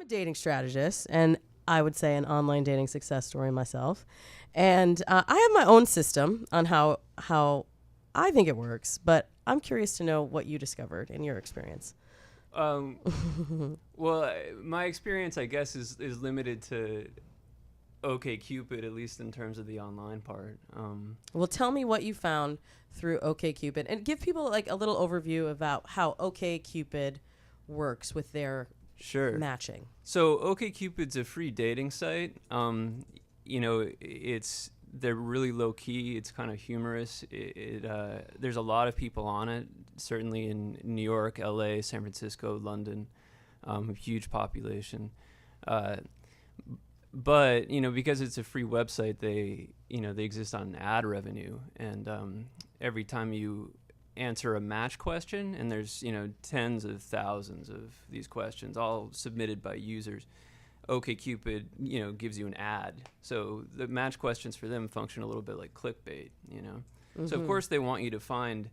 dating strategist, and I would say an online dating success story myself. And I have my own system on how I think it works, but I'm curious to know what you discovered in your experience. Well, my experience, I guess, is limited to OkCupid, at least in terms of the online part. Well, tell me what you found through OkCupid, and give people like a little overview about how OkCupid works with their matching. So OkCupid's a free dating site. They're really low key. It's kind of humorous. There's a lot of people on it, certainly in New York, LA, San Francisco, London, a huge population. But because it's a free website, they exist on ad revenue, and every time you answer a match question, and there's tens of thousands of these questions, all submitted by users, OkCupid gives you an ad. So the match questions for them function a little bit like clickbait. So of course they want you to find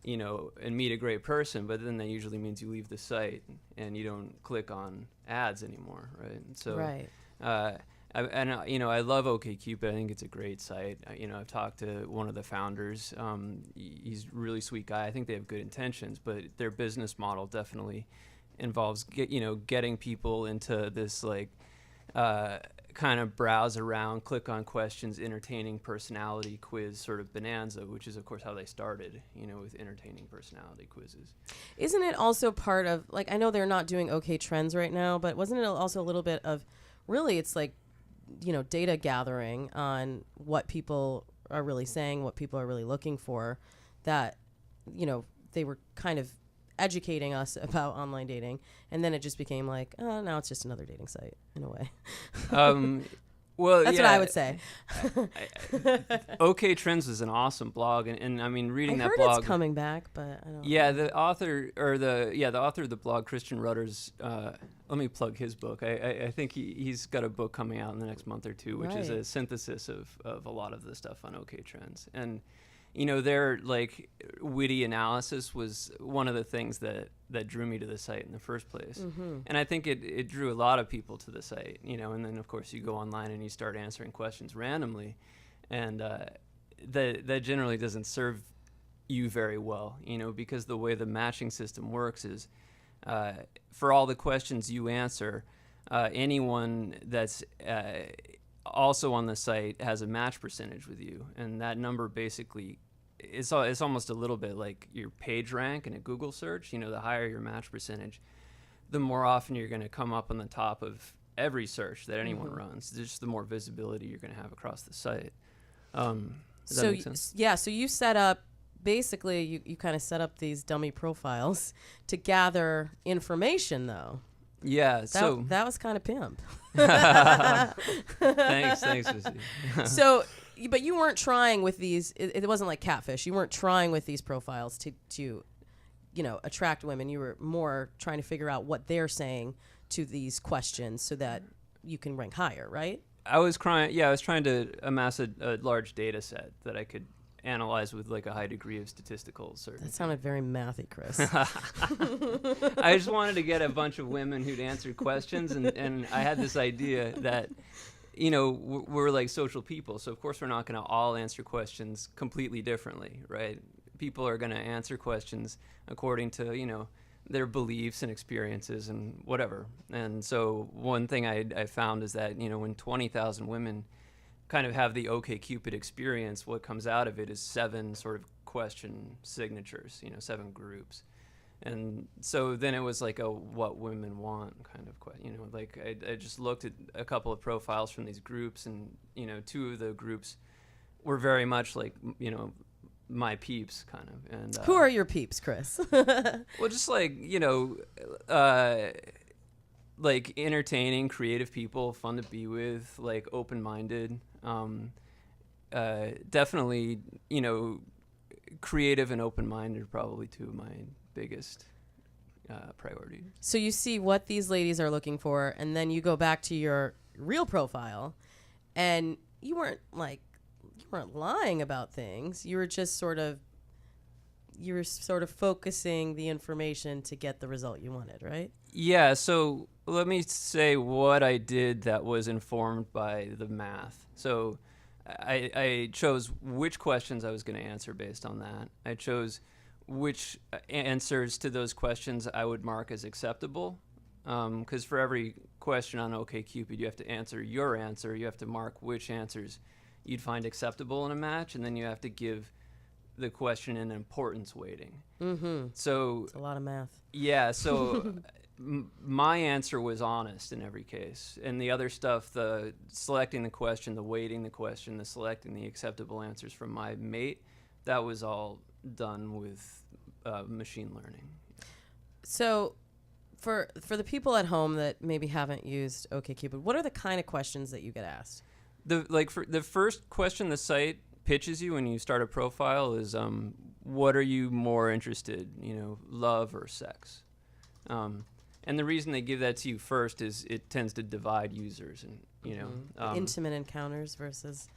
and meet a great person, but then that usually means you leave the site and you don't click on ads anymore, right? So right. I love OkCupid. I think it's a great site. I've talked to one of the founders. He's a really sweet guy. I think they have good intentions, but their business model definitely involves getting people into this kind of browse around, click on questions, entertaining personality quiz sort of bonanza, which is of course how they started, with entertaining personality quizzes. Isn't it also part of, I know they're not doing OK Trends right now, but wasn't it also a little bit of, really it's like, data gathering on what people are really saying, what people are really looking for, that, they were kind of educating us about online dating, and then it just became like, oh, now it's just another dating site in a way. Well, that's what I would say. OK Trends is an awesome blog, and I mean, reading I that heard blog. It's coming back, but I don't. Yeah, the author of the blog, Christian Rutter's. Let me plug his book. I think he's got a book coming out in the next month or two, which is a synthesis of a lot of the stuff on OK Trends, and their witty analysis was one of the things that drew me to the site in the first place. Mm-hmm. And I think it drew a lot of people to the site, and then of course you go online and you start answering questions randomly, and that generally doesn't serve you very well, because the way the matching system works is for all the questions you answer, anyone that's also on the site has a match percentage with you, and that number basically it's almost a little bit like your page rank in a Google search. The higher your match percentage, the more often you're going to come up on the top of every search that anyone runs. Just the more visibility you're going to have across the site. Does that make sense? Yeah, so you set up, basically you kind of set up these dummy profiles to gather information, though. Yeah, that was kind of pimp. Thanks, Missy. So, but you weren't trying with these. It wasn't like catfish. You weren't trying with these profiles to attract women. You were more trying to figure out what they're saying to these questions so that you can rank higher, right? I was trying to amass a large data set that I could analyze with a high degree of statistical certainty. That sounded very mathy, Chris. I just wanted to get a bunch of women who'd answer questions, and I had this idea that, we're like social people, so of course we're not going to all answer questions completely differently, right? People are going to answer questions according to, their beliefs and experiences and whatever. And so one thing I found is that, when 20,000 women kind of have the OkCupid experience, what comes out of it is 7 sort of question signatures, 7 groups. And so then it was like a what women want kind of question, I just looked at a couple of profiles from these groups, and 2 of the groups were very much like, my peeps kind of. And who are your peeps, Chris? Well, just entertaining, creative people, fun to be with, open-minded. Definitely, creative and open-minded are probably 2 of my biggest priorities. So you see what these ladies are looking for, and then you go back to your real profile, and you weren't lying about things. You were just sort of focusing the information to get the result you wanted, right? Yeah. So let me say what I did that was informed by the math. So I chose which questions I was going to answer based on that. I chose which answers to those questions I would mark as acceptable. Because for every question on OkCupid, you have to answer your answer. You have to mark which answers you'd find acceptable in a match, and then you have to give the question an importance weighting. Mm-hmm. So it's a lot of math. Yeah, so my answer was honest in every case. And the other stuff, the selecting the question, the weighting the question, the selecting the acceptable answers from my mate, that was all done with machine learning. So for the people at home that maybe haven't used OkCupid, what are the kind of questions that you get asked? For the first question the site pitches you when you start a profile is, what are you more interested, love or sex? And the reason they give that to you first is it tends to divide users, and intimate encounters versus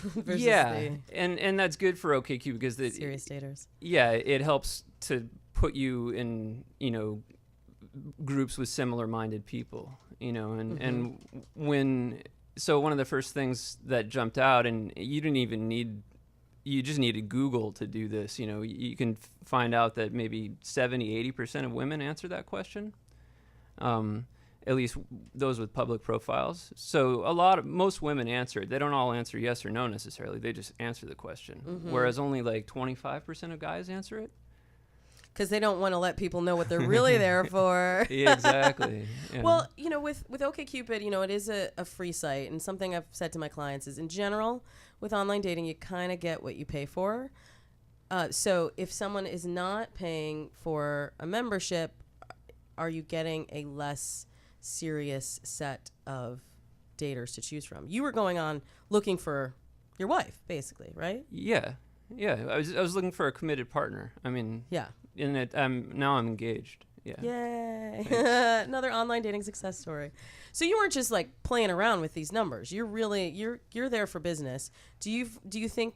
and that's good for OkCupid because the serious daters. Yeah, it helps to put you in groups with similar-minded people, and so one of the first things that jumped out, and you just needed Google to do this. You can find out that maybe 70-80% of women answer that question, at least those with public profiles. So most women answer it. They don't all answer yes or no necessarily. They just answer the question, whereas only like 25% of guys answer it. Because they don't want to let people know what they're really there for. Yeah, exactly. Yeah. Well, with OkCupid, it is a free site. And something I've said to my clients is, in general, with online dating, you kind of get what you pay for. So if someone is not paying for a membership, are you getting a less serious set of daters to choose from? You were going on looking for your wife, basically, right? Yeah. I was looking for a committed partner. I mean, yeah. Now I'm engaged. Yeah. Yay. Another online dating success story. So you weren't just like playing around with these numbers. You're really you're there for business. Do you think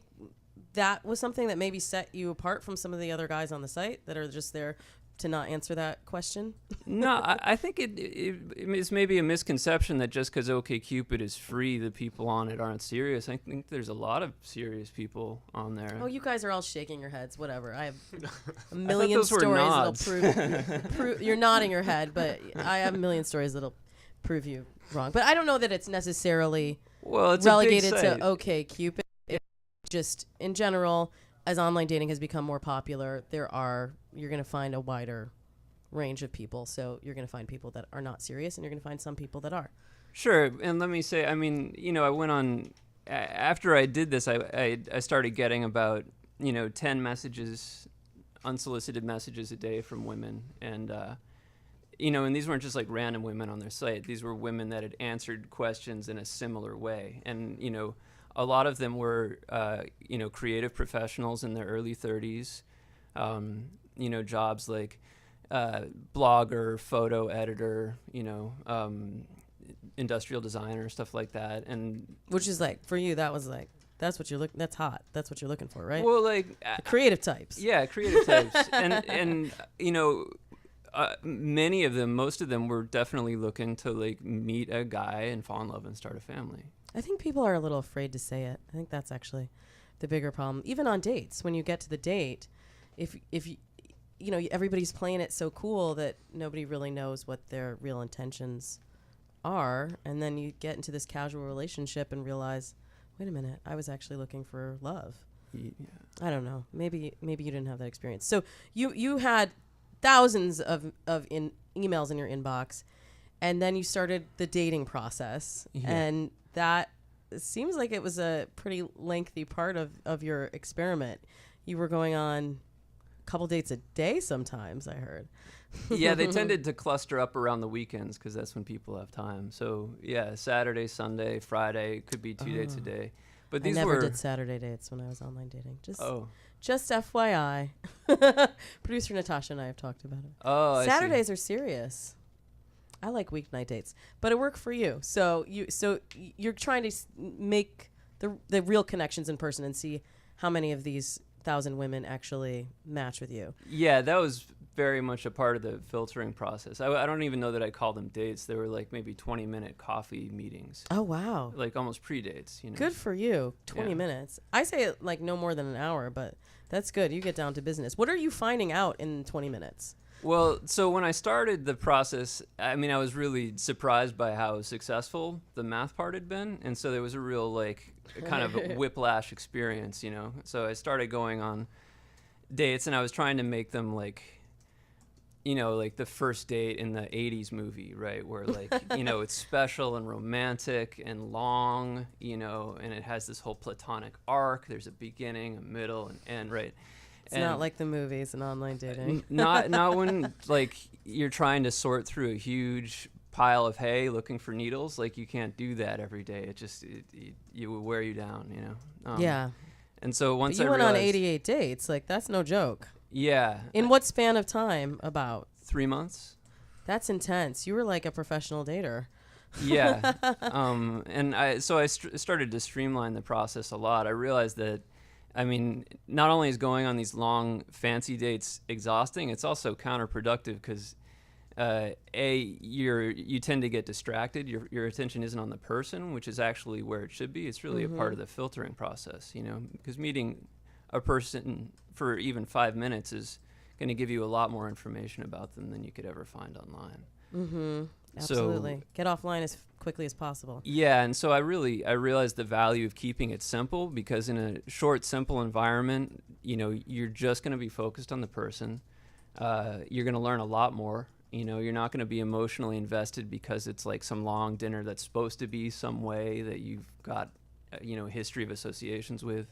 that was something that maybe set you apart from some of the other guys on the site that are just there to not answer that question? No, I think it's maybe a misconception that just because OkCupid is free, the people on it aren't serious. I think there's a lot of serious people on there. Oh, you guys are all shaking your heads. Whatever. I have a million stories that'll prove you're nodding your head, but I have a million stories that'll prove you wrong. But I don't know that it's necessarily it's relegated to OkCupid. It's just in general, as online dating has become more popular, you're going to find a wider range of people. So you're going to find people that are not serious, and you're going to find some people that are. Sure. And let me say, I went on, after I did this, I started getting about, 10 messages, unsolicited messages a day from women. And, and these weren't just like random women on their site. These were women that had answered questions in a similar way. And, a lot of them were, creative professionals in their early 30s, jobs like blogger, photo editor, industrial designer, stuff like that. And which is like, for you, that's hot. That's what you're looking for, right? Well, creative types. Yeah, creative types. And many of them, most of them were definitely looking to meet a guy and fall in love and start a family. I think people are a little afraid to say it. I think that's actually the bigger problem. Even on dates, when you get to the date, if everybody's playing it so cool that nobody really knows what their real intentions are, and then you get into this casual relationship and realize, wait a minute, I was actually looking for love. Yeah. I don't know. Maybe you didn't have that experience. So you had thousands of emails in your inbox, and then you started the dating process, and that seems like it was a pretty lengthy part of your experiment. You were going on a couple dates a day sometimes, I heard. Yeah, they tended to cluster up around the weekends because that's when people have time. So, yeah, Saturday, Sunday, Friday, could be 2 dates a day. But these I never did Saturday dates when I was online dating. Just FYI. Producer Natasha and I have talked about it. Oh, Saturdays are serious. I like weeknight dates, but it worked for you. So you're trying to make the real connections in person and see how many of these 1,000 women actually match with you. Yeah, that was very much a part of the filtering process. I don't even know that I call them dates. They were like maybe 20-minute coffee meetings. Oh, wow. Like almost pre-dates, you know. Good for you. 20 minutes. I say like no more than an hour, but that's good. You get down to business. What are you finding out in 20 minutes? Well, so when I started the process, I mean, I was really surprised by how successful the math part had been. And so there was a real, like, kind of a whiplash experience, you know. So I started going on dates, and I was trying to make them, like, you know, like the first date in the 80s movie, right? Where, like, you know, it's special and romantic and long, you know, and it has this whole platonic arc. There's a beginning, a middle, and end, right? It's not like the movies and online dating. Not when, like, you're trying to sort through a huge pile of hay looking for needles. Like, you can't do that every day. It will wear you down, you know? Yeah. And so once I you went realized, on 88 dates. Like, that's no joke. Yeah. In what span of time? About 3 months. That's intense. You were like a professional dater. Yeah. And I started to streamline the process a lot. I realized that, I mean, not only is going on these long, fancy dates exhausting, it's also counterproductive because, you tend to get distracted. Your attention isn't on the person, which is actually where it should be. It's really a part of the filtering process, you know, because meeting a person for even 5 minutes is going to give you a lot more information about them than you could ever find online. Mm-hmm. Absolutely. So, get offline as quickly as possible. Yeah, and so I realized the value of keeping it simple, because in a short, simple environment, you know, you're just going to be focused on the person. You're going to learn a lot more. You know, you're not going to be emotionally invested because it's like some long dinner that's supposed to be some way that you've got, you know, history of associations with.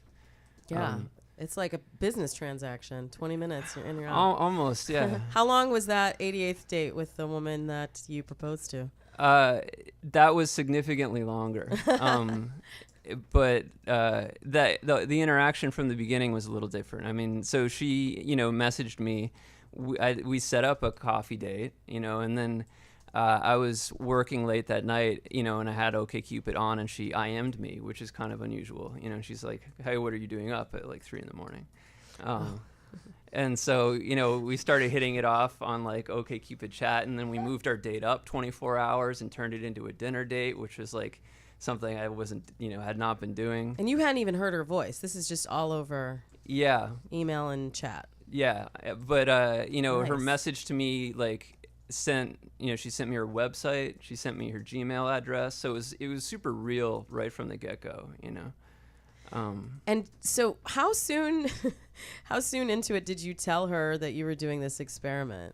Yeah. It's like a business transaction. 20 minutes and you're out. Almost, yeah. How long was that 88th date with the woman that you proposed to? That was significantly longer. But the interaction from the beginning was a little different. I mean, so she, you know, messaged me. We set up a coffee date, you know, and then I was working late that night, you know, and I had OkCupid on, and she IM'd me, which is kind of unusual. You know, she's like, "Hey, what are you doing up at like 3 a.m?" And so, you know, we started hitting it off on like OkCupid chat, and then we moved our date up 24 hours and turned it into a dinner date, which was like something I wasn't, you know, had not been doing. And you hadn't even heard her voice. This is just all over. Yeah. Email and chat. Yeah, but you know, nice. Her message to me, like, she sent me her website, she sent me her Gmail address, so it was super real right from the get-go, you know. And so how soon into it did you tell her that you were doing this experiment?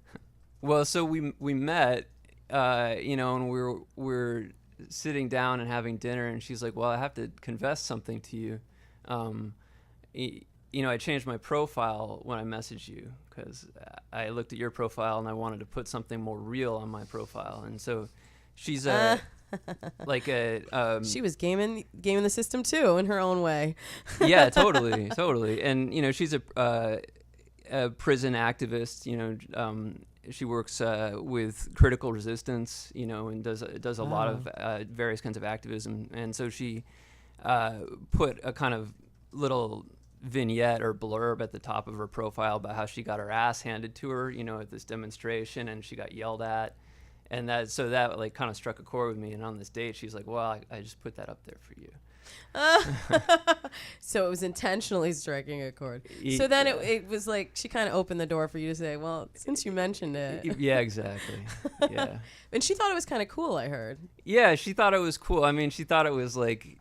Well, so we met, you know, and we're sitting down and having dinner, and she's like, "Well, I have to confess something to you. You know, I changed my profile when I messaged you because I looked at your profile and I wanted to put something more real on my profile." And so she's like a she was gaming the system too in her own way. Yeah, totally. And you know, she's a prison activist. You know, she works with critical resistance. You know, and does a lot of various kinds of activism. And so she put a kind of little vignette or blurb at the top of her profile about how she got her ass handed to her, you know, at this demonstration, and she got yelled at, and that like kind of struck a chord with me. And on this date, she's like, "Well, I just put that up there for you." So it was intentionally striking a chord. So then it was like she kind of opened the door for you to say, "Well, since you mentioned it." Yeah, exactly. Yeah. And she thought it was kind of cool, I heard. Yeah, she thought it was cool. I mean, she thought it was like,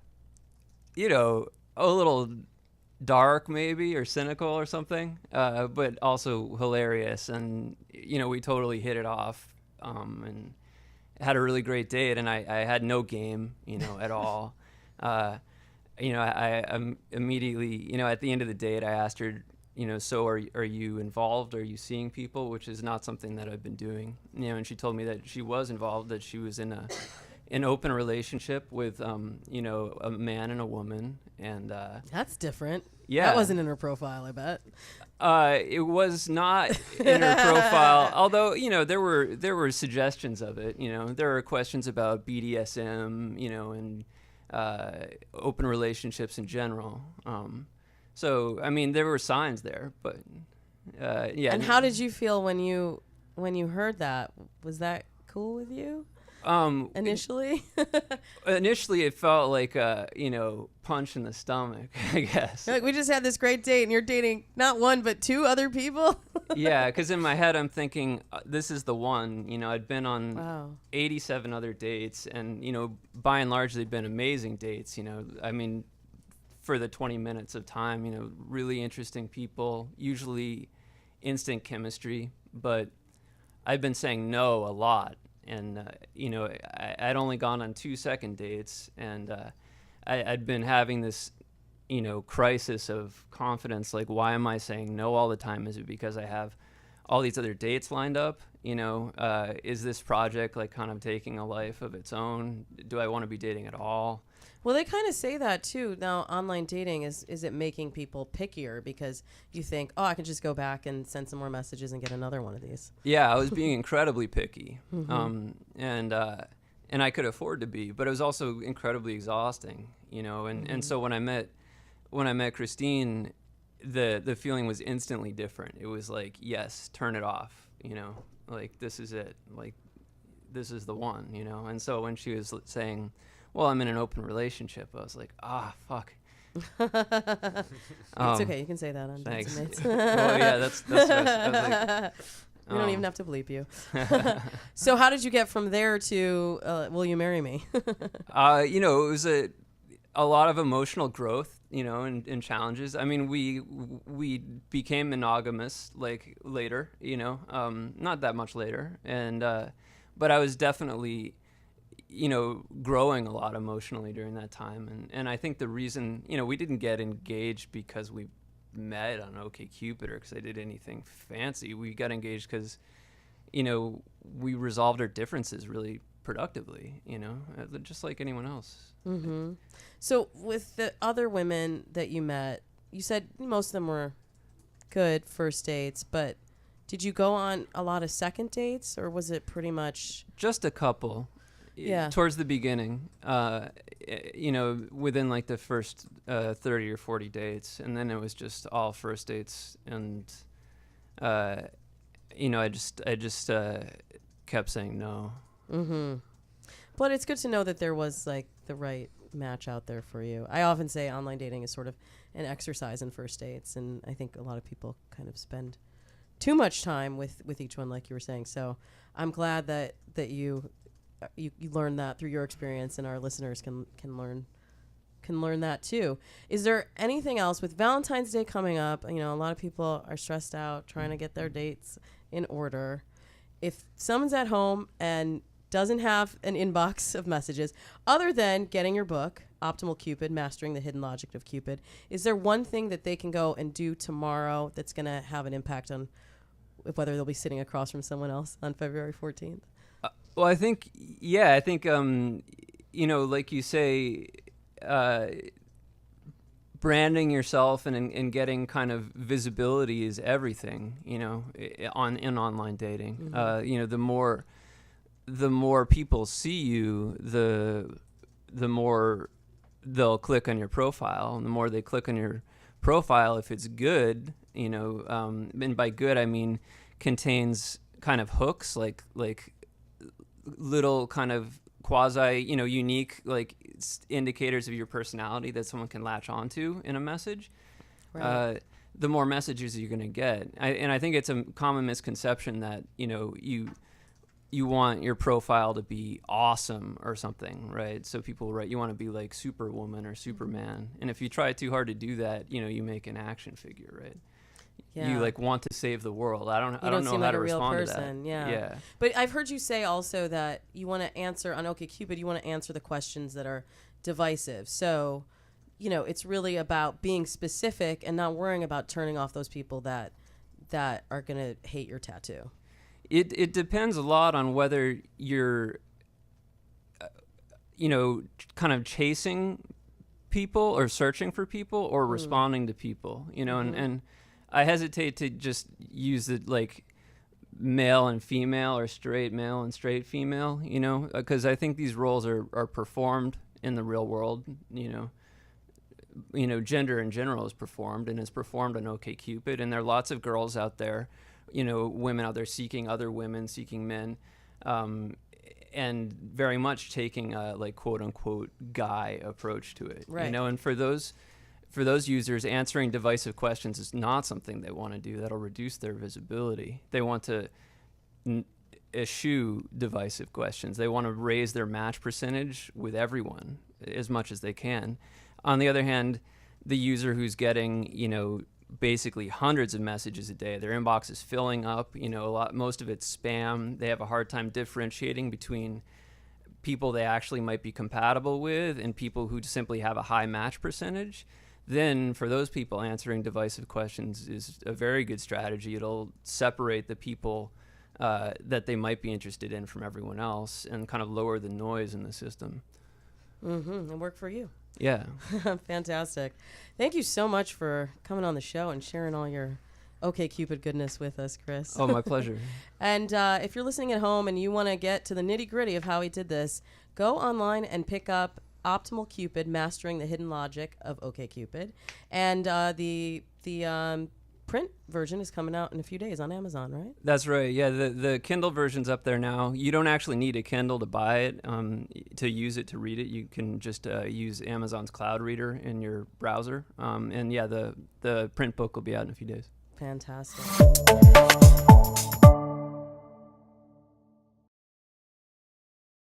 you know, a little dark maybe, or cynical or something, but also hilarious. And you know, we totally hit it off, and had a really great date. And I had no game, you know, at all. You know, I immediately, you know, at the end of the date, I asked her, you know, "So are you involved? Are you seeing people?" Which is not something that I've been doing, you know. And she told me that she was involved, that she was in an open relationship with, you know, a man and a woman. And that's different. Yeah, that wasn't in her profile, I bet. It was not in her profile, although, you know, there were suggestions of it. You know, there were questions about BDSM, you know, and open relationships in general. So I mean, there were signs there, but Yeah. And how did you feel when you heard that? Was that cool with you? Initially? Initially, it felt like a, punch in the stomach, I guess. Like, we just had this great date and you're dating not one, but two other people? Yeah, because in my head, I'm thinking, this is the one. I'd been on 87 other dates, and, by and large, they've been amazing dates. I mean, for the 20 minutes of time, really interesting people, usually instant chemistry, but I've been saying no a lot. And, I'd only gone on 2 second dates, and I'd been having this, crisis of confidence. Like, why am I saying no all the time? Is it because I have all these other dates lined up? Is this project like kind of taking a life of its own? Do I want to be dating at all? Well, they kind of say that too. Now, online dating, is it making people pickier because you think, oh, I can just go back and send some more messages and get another one of these? Yeah, I was being incredibly picky, Mm-hmm. and I could afford to be, but it was also incredibly exhausting, And so when I met Christine, the feeling was instantly different. It was like, yes, turn it off, like this is it, like this is the one, And so when she was saying, well, I'm in an open relationship, I was like, fuck. It's okay. You can say that on Thanks. Dates. Well, yeah, that's what I was like, we don't even have to bleep you. So how did you get from there to will you marry me? It was a lot of emotional growth, and challenges. I mean, we became monogamous like later, not that much later, and but I was definitely growing a lot emotionally during that time. And I think the reason, we didn't get engaged because we met on OkCupid or because I did anything fancy. We got engaged because, we resolved our differences really productively, just like anyone else. Mm-hmm. So with the other women that you met, you said most of them were good first dates, but did you go on a lot of second dates, or was it pretty much just a couple? Yeah. Towards the beginning, within like the first 30 or 40 dates, and then it was just all first dates, and I just kept saying no. Mm-hmm. But it's good to know that there was like the right match out there for you. I often say online dating is sort of an exercise in first dates, and I think a lot of people kind of spend too much time with each one, like you were saying. So I'm glad that you learned that through your experience, and our listeners can learn that too. Is there anything else with Valentine's Day coming up? A lot of people are stressed out trying to get their dates in order. If someone's at home and doesn't have an inbox of messages other than getting your book, Optimal Cupid, Mastering the Hidden Logic of Cupid, is there one thing that they can go and do tomorrow that's going to have an impact on whether they'll be sitting across from someone else on February 14th? Well, I think, like you say, branding yourself and getting kind of visibility is everything, in online dating. Mm-hmm. The more people see you, the more they'll click on your profile, and the more they click on your profile, if it's good, and by good I mean contains kind of hooks, like little kind of quasi, unique, like indicators of your personality that someone can latch onto in a message. Right. The more messages you're going to get. And I think it's a common misconception that, you want your profile to be awesome or something, right? So people write, you want to be like Superwoman or Superman. And if you try too hard to do that, you make an action figure, right? Yeah. You like want to save the world. I don't know seem how like to a real respond person. to that. Yeah. But I've heard you say also that you want to answer on OkCupid, you want to answer the questions that are divisive. So, it's really about being specific and not worrying about turning off those people that are going to hate your tattoo. It depends a lot on whether you're, kind of chasing people or searching for people or responding to people, and I hesitate to just use it like male and female or straight male and straight female, because I think these roles are performed in the real world, gender in general is performed, and is performed on OkCupid. And there are lots of girls out there, women out there seeking other women, seeking men, and very much taking a like quote unquote guy approach to it. Right. And for those users, answering divisive questions is not something they want to do. That'll reduce their visibility. They want to eschew divisive questions. They want to raise their match percentage with everyone as much as they can. On the other hand, the user who's getting, basically hundreds of messages a day, their inbox is filling up, most of it's spam. They have a hard time differentiating between people they actually might be compatible with and people who simply have a high match percentage. Then for those people, answering divisive questions is a very good strategy. It'll separate the people that they might be interested in from everyone else and kind of lower the noise in the system. And work for you. Yeah. Fantastic. Thank you so much for coming on the show and sharing all your OkCupid goodness with us, Chris. Oh, my pleasure. And if you're listening at home and you want to get to the nitty gritty of how he did this, go online and pick up Optimal Cupid, Mastering the Hidden Logic of OkCupid. And the print version is coming out in a few days on Amazon, right? That's right. Yeah, the Kindle version's up there now. You don't actually need a Kindle to buy it, to use it, to read it. You can just use Amazon's Cloud Reader in your browser. And yeah, the print book will be out in a few days. Fantastic.